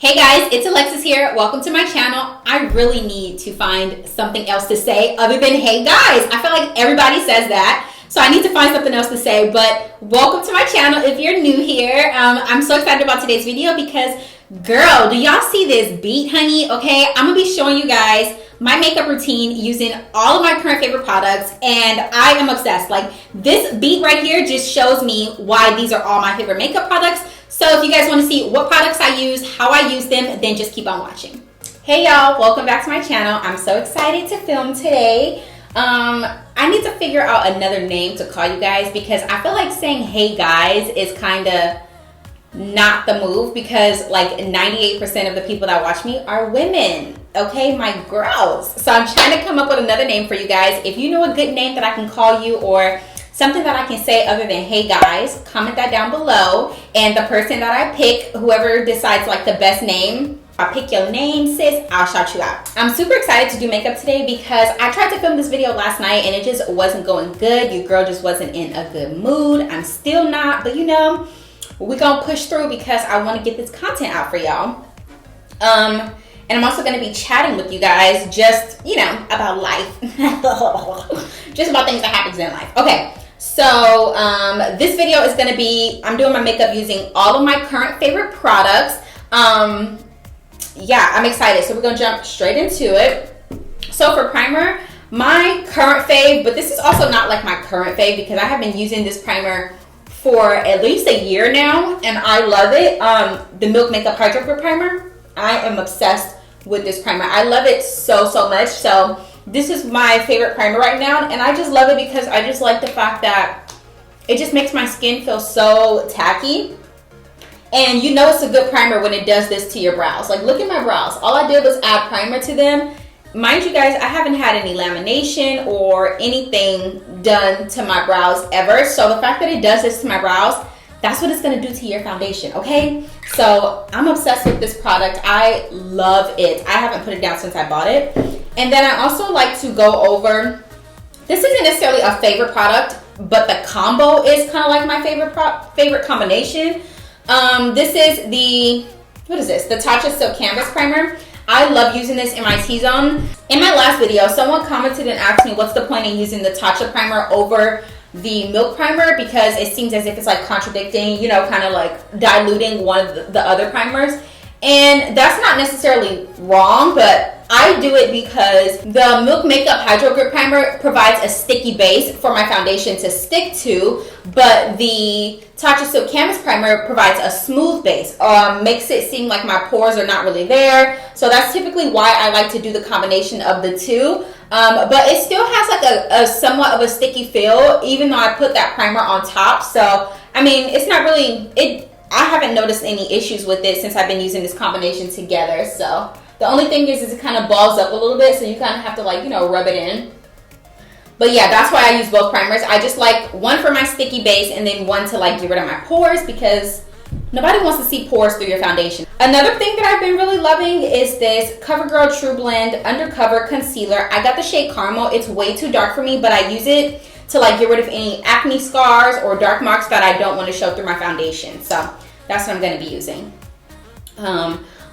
Hey guys, it's Alexis here. Welcome to my channel. I really need to find something else to say other than hey guys. I feel like everybody says that, so I need to find something else to say. But welcome to my channel if you're new here. I'm so excited about today's video because, girl, do y'all see this beat, honey? Okay, I'm gonna be showing you guys my makeup routine using all of my current favorite products, and I am obsessed. Like, this beat right here just shows me why these are all my favorite makeup products. So if you guys want to see what products I use, how I use them, then just keep on watching. Hey y'all, welcome back to my channel. I'm so excited to film today. I need to figure out another name to call you guys because I feel like saying hey guys is kind of not the move, because like 98% of the people that watch me are women, okay, my girls. So I'm trying to come up with another name for you guys. If you know a good name that I can call you, or something that I can say other than hey guys, comment that down below. And the person that I pick, whoever decides like the best name, I'll pick your name, sis, I'll shout you out. I'm super excited to do makeup today because I tried to film this video last night and it just wasn't going good. Your girl just wasn't in a good mood. I'm still not, but you know, we're gonna push through because I want to get this content out for y'all. And I'm also going to be chatting with you guys just, you know, about life. Just about things that happens in life. Okay, so this video is going to be, I'm doing my makeup using all of my current favorite products. Yeah, I'm excited. So we're going to jump straight into it. So for primer, my current fave, but this is also not like my current fave because I have been using this primer for at least a year now, and I love it. The Milk Makeup Hydro Grip Primer. I am obsessed with this primer. I love it so much. So this is my favorite primer right now, and I just love it because I just like the fact that it just makes my skin feel so tacky. And you know it's a good primer when it does this to your brows. Like, look at my brows. All I did was add primer to them. Mind you guys, I haven't had any lamination or anything done to my brows ever. So the fact that it does this to my brows, that's what it's gonna do to your foundation, okay? So I'm obsessed with this product. I love it. I haven't put it down since I bought it. And then I also like to go over, this isn't necessarily a favorite product, but the combo is kind of like my favorite combination. This is the, what is this? The Tatcha Silk Canvas Primer. I love using this in my T-zone. In my last video, someone commented and asked me what's the point in using the Tatcha Primer over the Milk Primer, because it seems as if it's like contradicting, you know, kind of like diluting one of the other primers. And that's not necessarily wrong, but I do it because the Milk Makeup Hydro Grip Primer provides a sticky base for my foundation to stick to, but the Tatcha Silk Canvas Primer provides a smooth base, makes it seem like my pores are not really there. So that's typically why I like to do the combination of the two. But it still has like a somewhat of a sticky feel, even though I put that primer on top. So, I mean, it's not really, I haven't noticed any issues with it since I've been using this combination together. So the only thing is it kind of balls up a little bit, so you kind of have to, like, you know, rub it in. But yeah, that's why I use both primers. I just like one for my sticky base and then one to like get rid of my pores, because nobody wants to see pores through your foundation. Another thing that I've been really loving is this CoverGirl True Blend Undercover Concealer. I got the shade Caramel. It's way too dark for me, but I use it to like get rid of any acne scars or dark marks that I don't want to show through my foundation. So that's what I'm going to be using.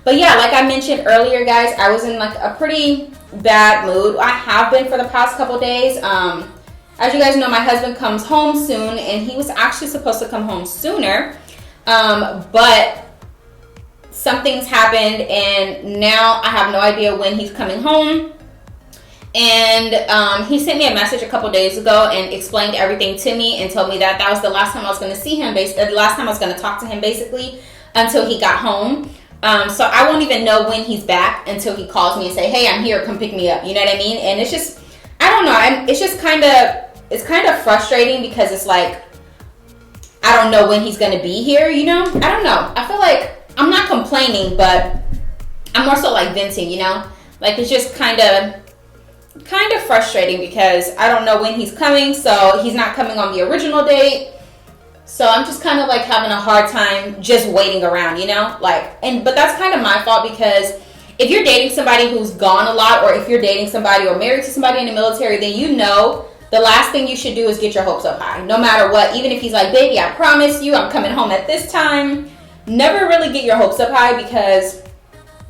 But yeah, like I mentioned earlier, guys, I was in like a pretty bad mood. I have been for the past couple days. As you guys know, my husband comes home soon, and he was actually supposed to come home sooner. But something's happened, and now I have no idea when he's coming home. And he sent me a message a couple days ago and explained everything to me and told me that that was the last time I was going to see him, the last time I was going to talk to him, basically, until he got home. So I won't even know when he's back until he calls me and say, hey, I'm here, come pick me up. You know what I mean? And it's just, I don't know. It's just it's kind of frustrating because it's like, I don't know when he's going to be here, you know? I don't know. I feel like I'm not complaining, but I'm more so like venting, you know? Like, it's just kind of frustrating because I don't know when he's coming, so he's not coming on the original date. So I'm just kind of like having a hard time just waiting around, you know? Like, but that's kind of my fault, because if you're dating somebody who's gone a lot, or if you're dating somebody or married to somebody in the military, then you know the last thing you should do is get your hopes up high, no matter what. Even if he's like, baby, I promise you I'm coming home at this time. Never really get your hopes up high, because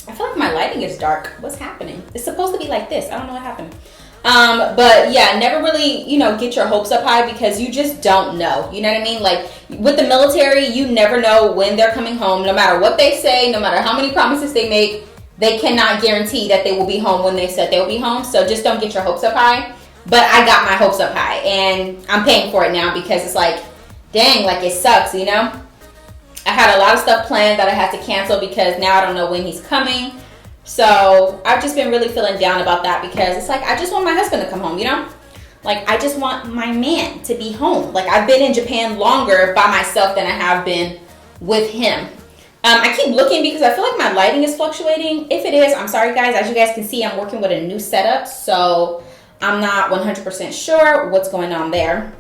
I feel like my lighting is dark. What's happening? It's supposed to be like this. I don't know what happened. But yeah, never really, get your hopes up high because you just don't know. You know what I mean? Like with the military, you never know when they're coming home. No matter what they say, no matter how many promises they make, they cannot guarantee that they will be home when they said they will be home. So just don't get your hopes up high. But I got my hopes up high and I'm paying for it now because it's like, dang, like it sucks, I had a lot of stuff planned that I had to cancel because now I don't know when he's coming. So I've just been really feeling down about that because it's like I just want my husband to come home, Like I just want my man to be home. Like I've been in Japan longer by myself than I have been with him. I keep looking because I feel like my lighting is fluctuating. If it is, I'm sorry guys. As you guys can see, I'm working with a new setup. So I'm not 100% sure what's going on there.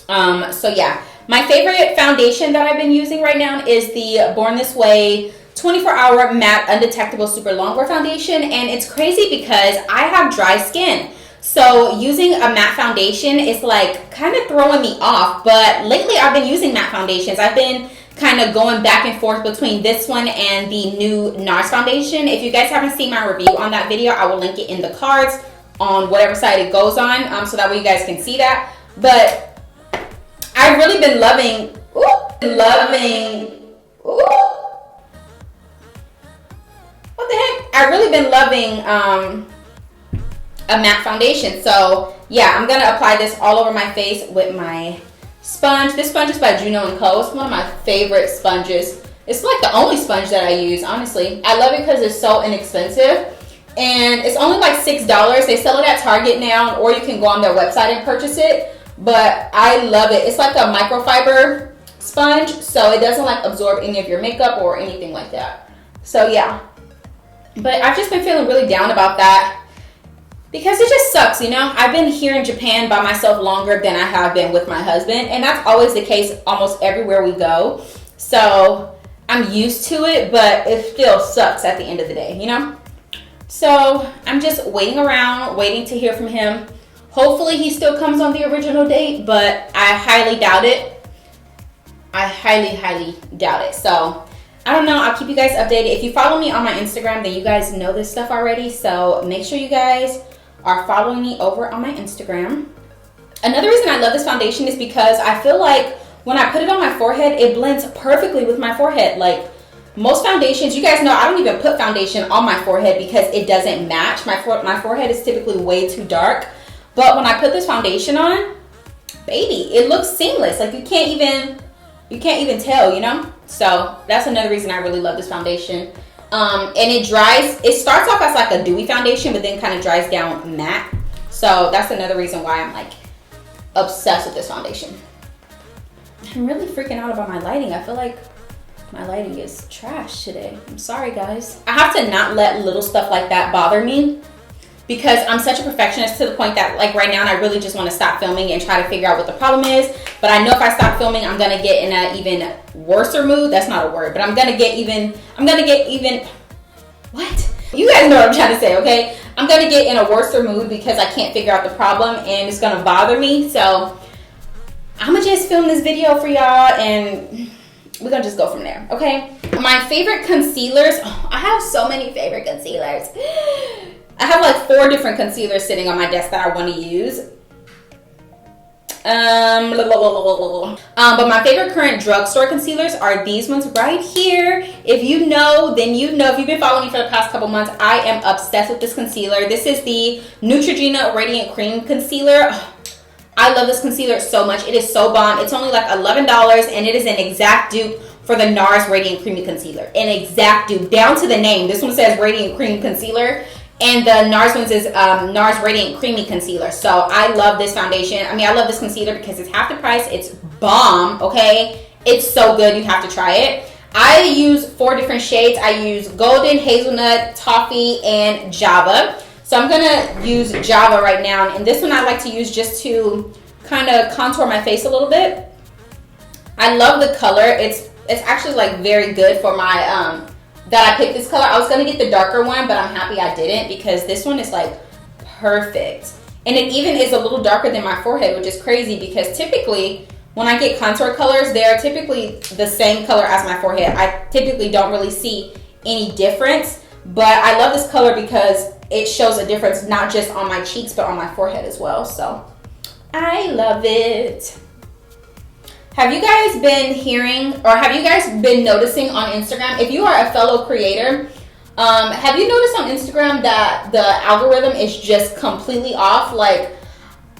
So yeah, my favorite foundation that I've been using right now is the Born This Way 24-hour matte undetectable super longwear foundation, and it's crazy because I have dry skin, so using a matte foundation is like kind of throwing me off. But lately I've been using matte foundations. I've been kind of going back and forth between this one and the new NARS foundation. If you guys haven't seen my review on that video, I will link it in the cards on whatever side it goes on, so that way you guys can see that. But I've really been loving what the heck? I've really been loving a matte foundation. So yeah, I'm gonna apply this all over my face with my sponge. This sponge is by Juno & Co. It's one of my favorite sponges. It's like the only sponge that I use, honestly. I love it because it's so inexpensive. And it's only like $6. They sell it at Target now, or you can go on their website and purchase it. But I love it. It's like a microfiber sponge, so it doesn't like absorb any of your makeup or anything like that. So yeah. But I've just been feeling really down about that because it just sucks, I've been here in Japan by myself longer than I have been with my husband, and that's always the case almost everywhere we go. So I'm used to it, but it still sucks at the end of the day, So I'm just waiting around, waiting to hear from him. Hopefully he still comes on the original date, but I highly doubt it. I highly doubt it. So I don't know. I'll keep you guys updated. If you follow me on my Instagram, then you guys know this stuff already. So make sure you guys are following me over on my Instagram. Another reason I love this foundation is because I feel like when I put it on my forehead, it blends perfectly with my forehead. Like most foundations, you guys know I don't even put foundation on my forehead because it doesn't match. My forehead is typically way too dark. But when I put this foundation on, baby, it looks seamless. Like you can't even tell, So that's another reason I really love this foundation. And it starts off as like a dewy foundation, but then kind of dries down matte. So that's another reason why I'm like obsessed with this foundation. I'm really freaking out about my lighting. I feel like my lighting is trash today. I'm sorry guys. I have to not let little stuff like that bother me because I'm such a perfectionist to the point that like right now I really just want to stop filming and try to figure out what the problem is. But I know if I stop filming, I'm gonna get in an even worser mood. That's not a word, but I'm gonna get even, what? You guys know what I'm trying to say, okay? I'm gonna get in a worser mood because I can't figure out the problem and it's gonna bother me. So I'm gonna just film this video for y'all and we're gonna just go from there, okay? My favorite concealers, I have so many favorite concealers. I have like 4 different concealers sitting on my desk that I want to use. But my favorite current drugstore concealers are these ones right here. If you know, then you know. If you've been following me for the past couple months, I am obsessed with this concealer. This is the Neutrogena Radiant Cream Concealer. I love this concealer so much. It is so bomb. It's only like $11 and it is an exact dupe for the NARS Radiant Creamy Concealer. An exact dupe, down to the name. This one says Radiant Cream Concealer. And the NARS one says NARS Radiant Creamy Concealer. So I love this foundation. I mean, I love this concealer because it's half the price. It's bomb, okay? It's so good. You have to try it. I use 4 different shades. I use Golden, Hazelnut, Toffee, and Java. So I'm going to use Java right now. And this one I like to use just to kind of contour my face a little bit. I love the color. It's actually like very good for my... that I picked this color. I was going to get the darker one, but I'm happy I didn't because this one is like perfect. And it even is a little darker than my forehead, which is crazy because typically when I get contour colors, they're typically the same color as my forehead. I typically don't really see any difference. But I love this color because it shows a difference not just on my cheeks but on my forehead as well. So I love it. Have you guys been hearing, or have you guys been noticing on Instagram, if you are a fellow creator, have you noticed on Instagram that the algorithm is just completely off? Like,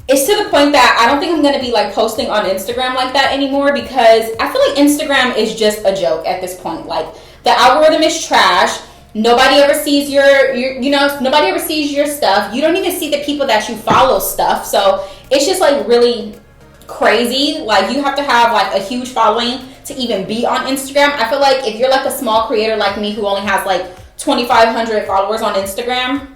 it's to the point that I don't think I'm going to be like posting on Instagram like that anymore, because I feel like Instagram is just a joke at this point. Like, the algorithm is trash. Nobody ever sees nobody ever sees your stuff. You don't even see the people that you follow stuff. So it's just like really crazy. Like, you have to have like a huge following to even be on Instagram. I feel like if you're like a small creator like me who only has like 2,500 followers on Instagram,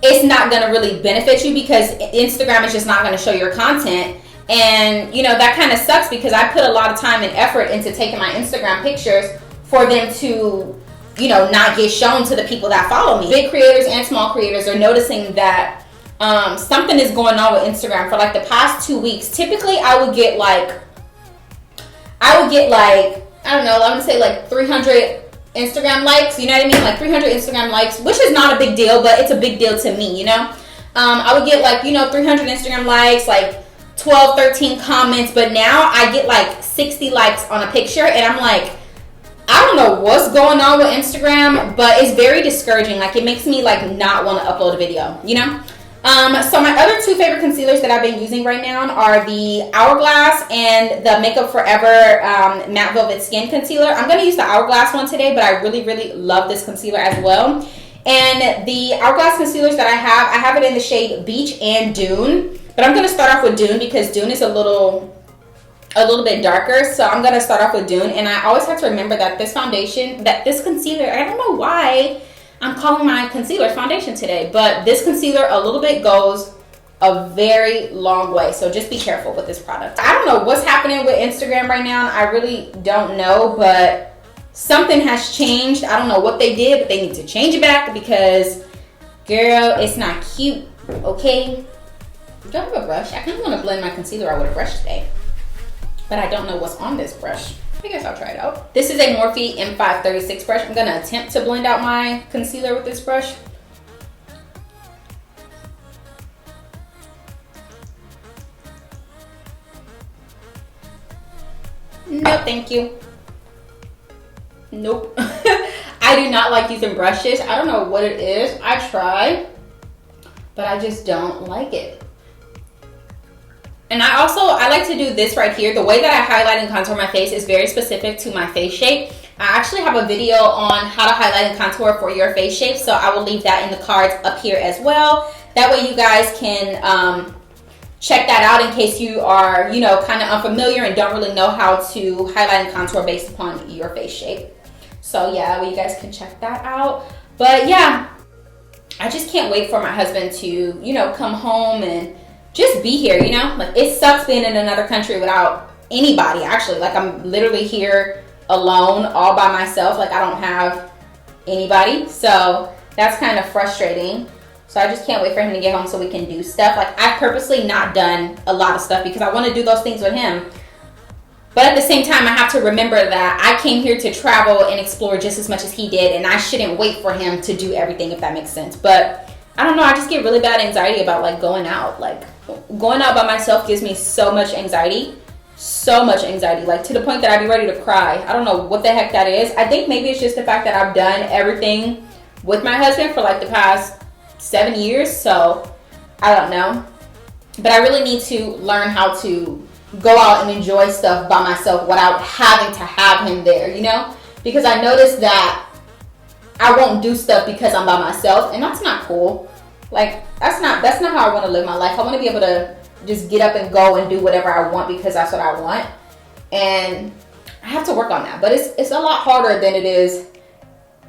it's not going to really benefit you, because Instagram is just not going to show your content. And that kind of sucks, because I put a lot of time and effort into taking my Instagram pictures for them to not get shown to the people that follow me. Big creators and small creators are noticing that something is going on with Instagram. For like the past 2 weeks, typically I would get like I don't know, I'm gonna say like 300 Instagram likes, you know what I mean? Like 300 Instagram likes, which is not a big deal, but it's a big deal to me, I would get like 300 Instagram likes, like 12, 13 comments, but now I get like 60 likes on a picture, and I'm like, I don't know what's going on with Instagram, but it's very discouraging. Like, it makes me like not want to upload a video, So my other two favorite concealers that I've been using right now are the Hourglass and the Makeup Forever Matte Velvet Skin Concealer. I'm going to use the Hourglass one today, but I really, really love this concealer as well. And the Hourglass concealers that I have it in the shade Beach and Dune. But I'm going to start off with Dune because Dune is a little bit darker, so I'm gonna start off with Dune. And I always have to remember that this concealer, I don't know why I'm calling my concealer foundation today, but this concealer a little bit goes a very long way, so just be careful with this product. I don't know what's happening with Instagram right now. I really don't know, but something has changed. I don't know what they did, but they need to change it back, because girl, it's not cute. Okay, do I have a brush? I kind of want to blend my concealer out with a brush today, but I don't know what's on this brush. I guess I'll try it out. This is a Morphe M536 brush. I'm gonna attempt to blend out my concealer with this brush. No, thank you. Nope. I do not like using brushes. I don't know what it is. I try, but I just don't like it. And I like to do this right here. The way that I highlight and contour my face is very specific to my face shape. I actually have a video on how to highlight and contour for your face shape, so I will leave that in the cards up here as well. That way you guys can check that out in case you are, kind of unfamiliar and don't really know how to highlight and contour based upon your face shape. So yeah, well, you guys can check that out. But yeah, I just can't wait for my husband to, come home and just be here, Like, it sucks being in another country without anybody, actually. Like, I'm literally here alone, all by myself. Like, I don't have anybody. So that's kind of frustrating. So I just can't wait for him to get home so we can do stuff. Like, I've purposely not done a lot of stuff because I want to do those things with him. But at the same time, I have to remember that I came here to travel and explore just as much as he did, and I shouldn't wait for him to do everything, if that makes sense. But I don't know, I just get really bad anxiety about like going out. Like, going out by myself gives me so much anxiety, like to the point that I'd be ready to cry. I don't know what the heck that is. I think maybe it's just the fact that I've done everything with my husband for like the past 7 years, so I don't know. But I really need to learn how to go out and enjoy stuff by myself without having to have him there, because I noticed that I won't do stuff because I'm by myself, and that's not cool. Like, that's not how I want to live my life. I want to be able to just get up and go and do whatever I want because that's what I want, and I have to work on that. But it's a lot harder than it is,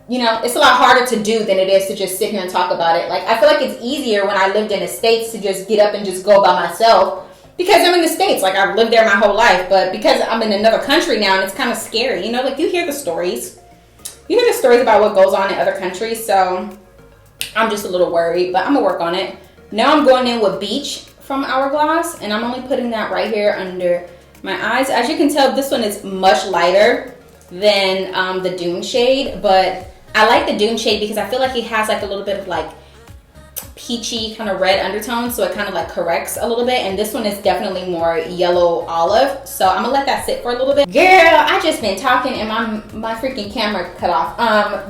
it's a lot harder to do than it is to just sit here and talk about it. Like, I feel like it's easier when I lived in the States to just get up and just go by myself because I'm in the States. Like, I've lived there my whole life, but because I'm in another country now and it's kind of scary, like you hear the stories. You hear the stories about what goes on in other countries, so I'm just a little worried, but I'm gonna work on it. Now I'm going in with Beach from Hourglass, and I'm only putting that right here under my eyes. As you can tell, this one is much lighter than the Dune shade, but I like the Dune shade because I feel like it has like a little bit of like peachy kind of red undertone, so it kind of like corrects a little bit. And this one is definitely more yellow olive, so I'm gonna let that sit for a little bit. Girl, I just been talking and my freaking camera cut off.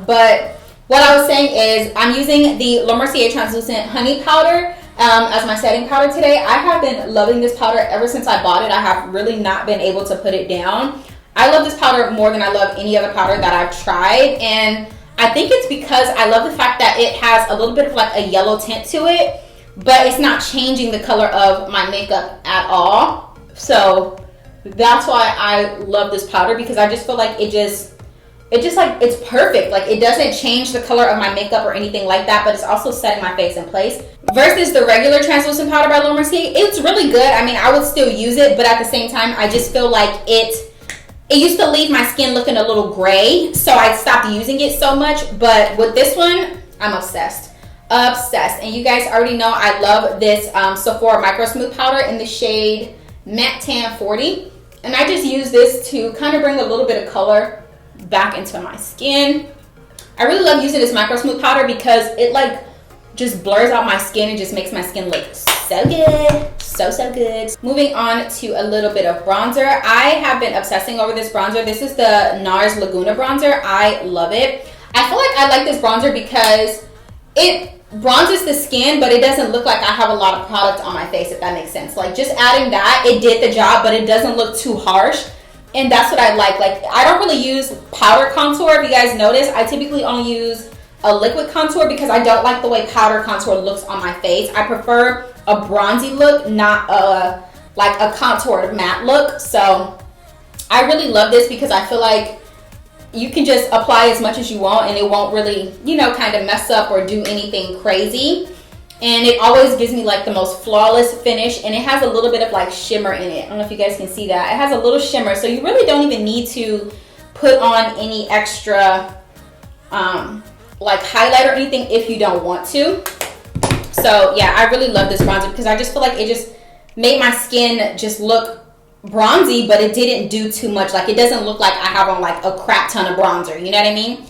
But what I was saying is I'm using the Laura Mercier Translucent Honey Powder as my setting powder today. I have been loving this powder ever since I bought it. I have really not been able to put it down. I love this powder more than I love any other powder that I've tried, and I think it's because I love the fact that it has a little bit of like a yellow tint to it, but it's not changing the color of my makeup at all. So that's why I love this powder, because I just feel like it's perfect. Like, it doesn't change the color of my makeup or anything like that, but it's also setting my face in place. Versus the regular translucent powder by Laura Mercier, it's really good. I mean, I would still use it, but at the same time, I just feel like it used to leave my skin looking a little gray, so I stopped using it so much. But with this one, I'm obsessed. Obsessed. And you guys already know I love this Sephora Micro Smooth Powder in the shade Matte Tan 40. And I just use this to kind of bring a little bit of color back into my skin. I really love using this Micro Smooth Powder because it like just blurs out my skin and just makes my skin look so good. So good. Moving on to a little bit of bronzer. I have been obsessing over this bronzer. This is the NARS Laguna bronzer. I love it. I feel like I like this bronzer because it bronzes the skin, but it doesn't look like I have a lot of product on my face, if that makes sense. Like, just adding that, it did the job, but it doesn't look too harsh. And that's what I like. Like, I don't really use powder contour. If you guys notice, I typically only use a liquid contour because I don't like the way powder contour looks on my face. I prefer a bronzy look, not like a contoured matte look. So I really love this because I feel like you can just apply as much as you want and it won't really, you know, kind of mess up or do anything crazy. And it always gives me like the most flawless finish, and it has a little bit of like shimmer in it. I don't know if you guys can see that. It has a little shimmer, so you really don't even need to put on any extra like highlight or anything if you don't want to. So yeah, I really love this bronzer because I just feel like it just made my skin just look bronzy, but it didn't do too much. Like, it doesn't look like I have on like a crap ton of bronzer, you know what I mean?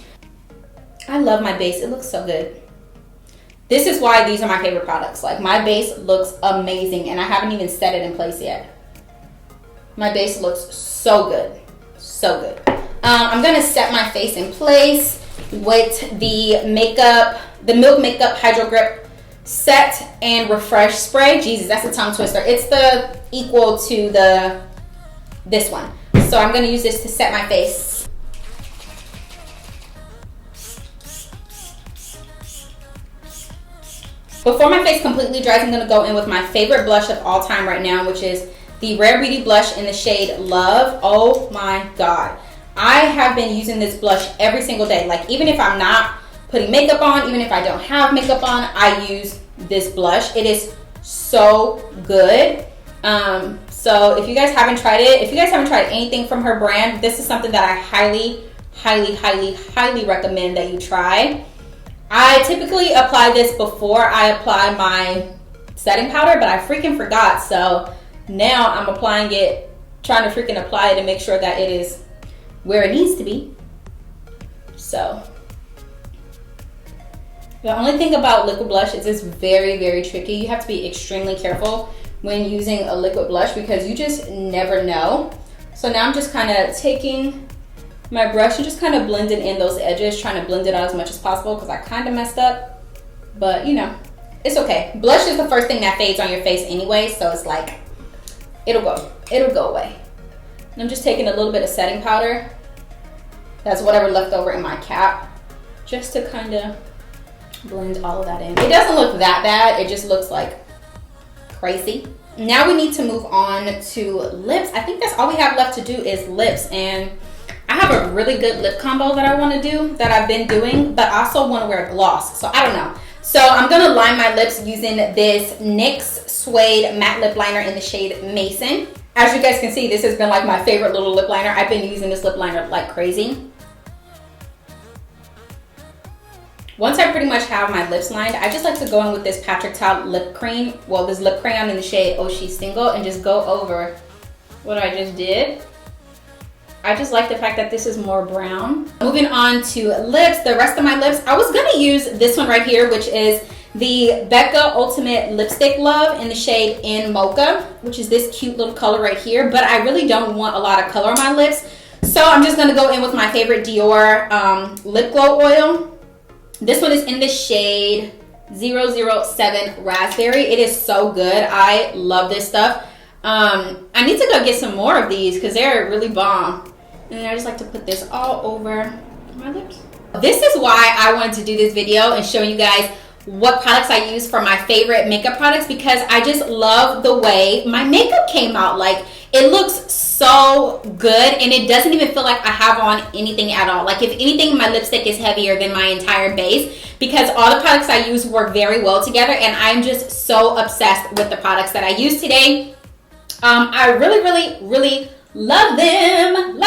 I love my base. It looks so good. This is why these are my favorite products. Like, my base looks amazing and I haven't even set it in place yet. My base looks so good. So good. I'm gonna set my face in place with the Milk Makeup Hydro Grip Set and Refresh Spray. Jesus, that's a tongue twister. It's the equal to this one. So I'm gonna use this to set my face. Before my face completely dries, I'm gonna go in with my favorite blush of all time right now, which is the Rare Beauty blush in the shade Love. Oh my God. I have been using this blush every single day. Like, even if I'm not putting makeup on, even if I don't have makeup on, I use this blush. It is so good. So if you guys haven't tried it, if you guys haven't tried anything from her brand, this is something that I highly recommend that you try. I typically apply this before I apply my setting powder, but I freaking forgot. So now I'm applying it, trying to freaking apply it and make sure that it is where it needs to be. So the only thing about liquid blush is it's very, very tricky. You have to be extremely careful when using a liquid blush because you just never know. So now I'm just kind of taking my brush and just kind of blending in those edges, trying to blend it out as much as possible because I kind of messed up, but you know, it's okay. Blush is the first thing that fades on your face anyway, so it's like, it'll go away. And I'm just taking a little bit of setting powder, that's whatever left over in my cap, just to kind of blend all of that in. It doesn't look that bad, it just looks like crazy. Now we need to move on to lips. I think that's all we have left to do is lips, and I have a really good lip combo that I want to do, that I've been doing, but I also want to wear gloss, so I don't know. So I'm going to line my lips using this NYX Suede Matte Lip Liner in the shade Mason. As you guys can see, this has been like my favorite little lip liner. I've been using this lip liner like crazy. Once I pretty much have my lips lined, I just like to go in with this Patrick Ta lip cream, well, this lip crayon in the shade Oh She's Single, and just go over what I just did. I just like the fact that this is more brown. Moving on to lips, the rest of my lips, I was gonna use this one right here, which is the Becca Ultimate Lipstick Love in the shade In Mocha, which is this cute little color right here, but I really don't want a lot of color on my lips. So I'm just gonna go in with my favorite Dior lip glow oil. This one is in the shade 007 Raspberry. It is so good. I love this stuff. I need to go get some more of these because they're really bomb. And I just like to put this all over my lips. This is why I wanted to do this video and show you guys what products I use for my favorite makeup products, because I just love the way my makeup came out. Like, it looks so good and it doesn't even feel like I have on anything at all. Like, if anything, my lipstick is heavier than my entire base because all the products I use work very well together, and I'm just so obsessed with the products that I use today. I really love them.